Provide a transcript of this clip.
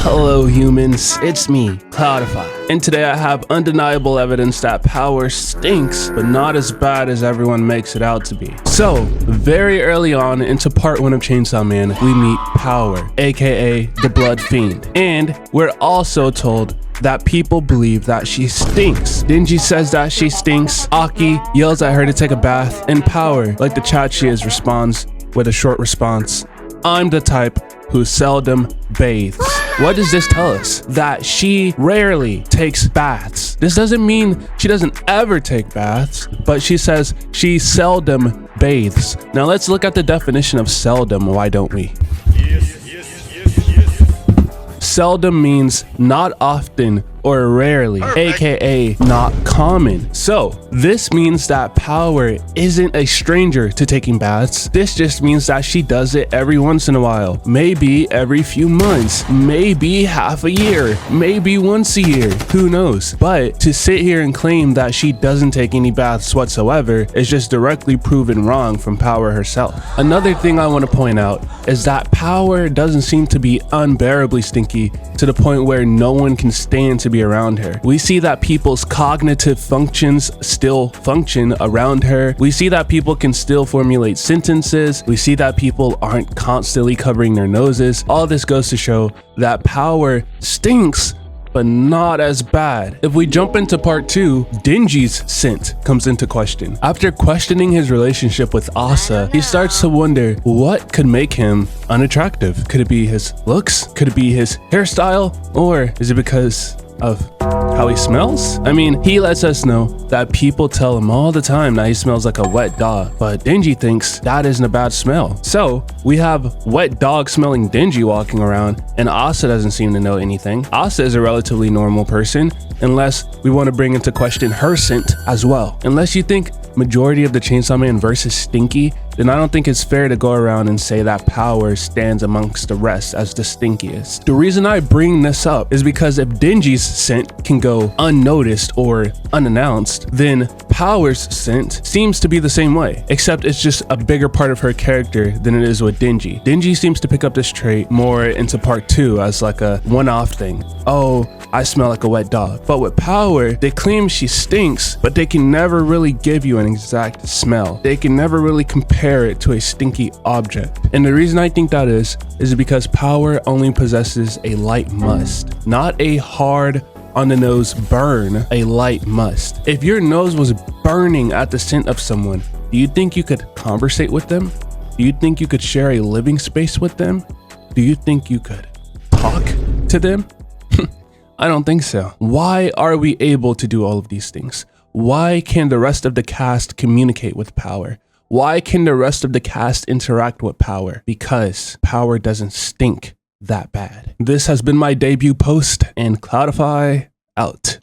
Hello humans, it's me, Clout-Sama, and today I have undeniable evidence that power stinks, but not as bad as everyone makes it out to be. So, very early on into part 1 of Chainsaw Man, we meet Power, aka the Blood Fiend, and we're also told that people believe that she stinks. Denji says that she stinks, Aki yells at her to take a bath, and Power, like the chat she is, responds with a short response, "I'm the type who seldom bathes." What does this tell us? That she rarely takes baths. This doesn't mean she doesn't ever take baths, but she says she seldom bathes. Now let's look at the definition of seldom, why don't we? Seldom means not often or rarely, aka not common. So this means that Power isn't a stranger to taking baths. This just means that she does it every once in a while, maybe every few months, maybe half a year, maybe once a year, who knows. But to sit here and claim that she doesn't take any baths whatsoever is just directly proven wrong from Power herself. Another thing I want to point out is that Power doesn't seem to be unbearably stinky to the point where no one can stand to be around her. We see that people's cognitive functions still function around her. We see that people can still formulate sentences. We see that people aren't constantly covering their noses. All this goes to show that Power stinks, but not as bad. If we jump into part 2, Denji's scent comes into question. After questioning his relationship with Asa, he starts to wonder what could make him unattractive. Could it be his looks? Could it be his hairstyle? Or is it because of how he smells? I mean, he lets us know that people tell him all the time that he smells like a wet dog, but Denji thinks that isn't a bad smell. So we have wet dog smelling Denji walking around, and Asa doesn't seem to know anything. Asa is a relatively normal person, unless we want to bring into question her scent as well. Unless you think majority of the Chainsaw Man verse is stinky, then I don't think it's fair to go around and say that Power stands amongst the rest as the stinkiest. The reason I bring this up is because if Denji's scent can go unnoticed or unannounced, then Power's scent seems to be the same way, except it's just a bigger part of her character than it is with Denji. Denji seems to pick up this trait more into part 2 as like a one-off thing. Oh, I smell like a wet dog. But with Power, they claim she stinks, but they can never really give you an exact smell. They can never really compare it to a stinky object. And the reason I think that is because Power only possesses a light must, not a hard on the nose burn, a light must. If your nose was burning at the scent of someone, do you think you could conversate with them? Do you think you could share a living space with them? Do you think you could talk to them? I don't think so. Why are we able to do all of these things? Why can the rest of the cast communicate with Power? Why can the rest of the cast interact with Power? Because Power doesn't stink that bad. This has been my debut post, and Clout-Sama out.